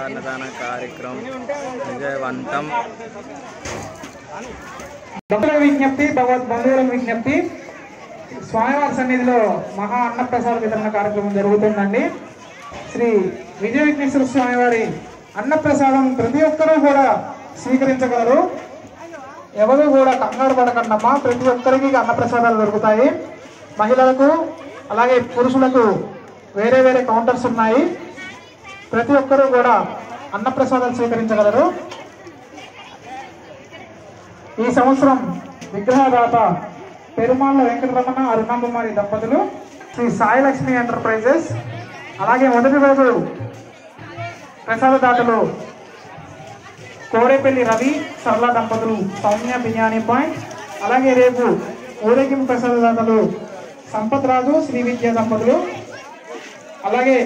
అన్నదాన కార్యక్రమం విజయవంతం. భక్తుల విజ్ఞప్తి, బంధువుల విజ్ఞప్తి, స్వామివారి సన్నిధిలో మహా అన్నప్రసాద వితరణ కార్యక్రమం జరుగుతుందండి. శ్రీ విజయ విఘ్నేశ్వర స్వామివారి అన్నప్రసాదం ప్రతి ఒక్కరూ కూడా స్వీకరించగలరు. ఎవరు కూడా కంగారు పడకండమ్మా, ప్రతి ఒక్కరికి అన్నప్రసాదాలు దొరుకుతాయి. మహిళలకు అలాగే పురుషులకు వేరే వేరే కౌంటర్స్ ఉన్నాయి. ప్రతి ఒక్కరూ కూడా అన్నప్రసాదాలు స్వీకరించగలరు. ఈ సంవత్సరం విగ్రహదాత పెరుమాళ్ళ వెంకటరమణ అరుణకుమారి దంపతులు, శ్రీ సాయిలక్ష్మి ఎంటర్ప్రైజెస్. అలాగే మొదటి రోజు ప్రసాదదాతలు కోరేపల్లి రవి సరళ దంపతులు, సౌమ్య బిర్యానీ పాయింట్. అలాగే రేపు ఊరేగింపు ప్రసాదదాతలు సంపత్ రాజు శ్రీ విద్యా దంపతులు. అలాగే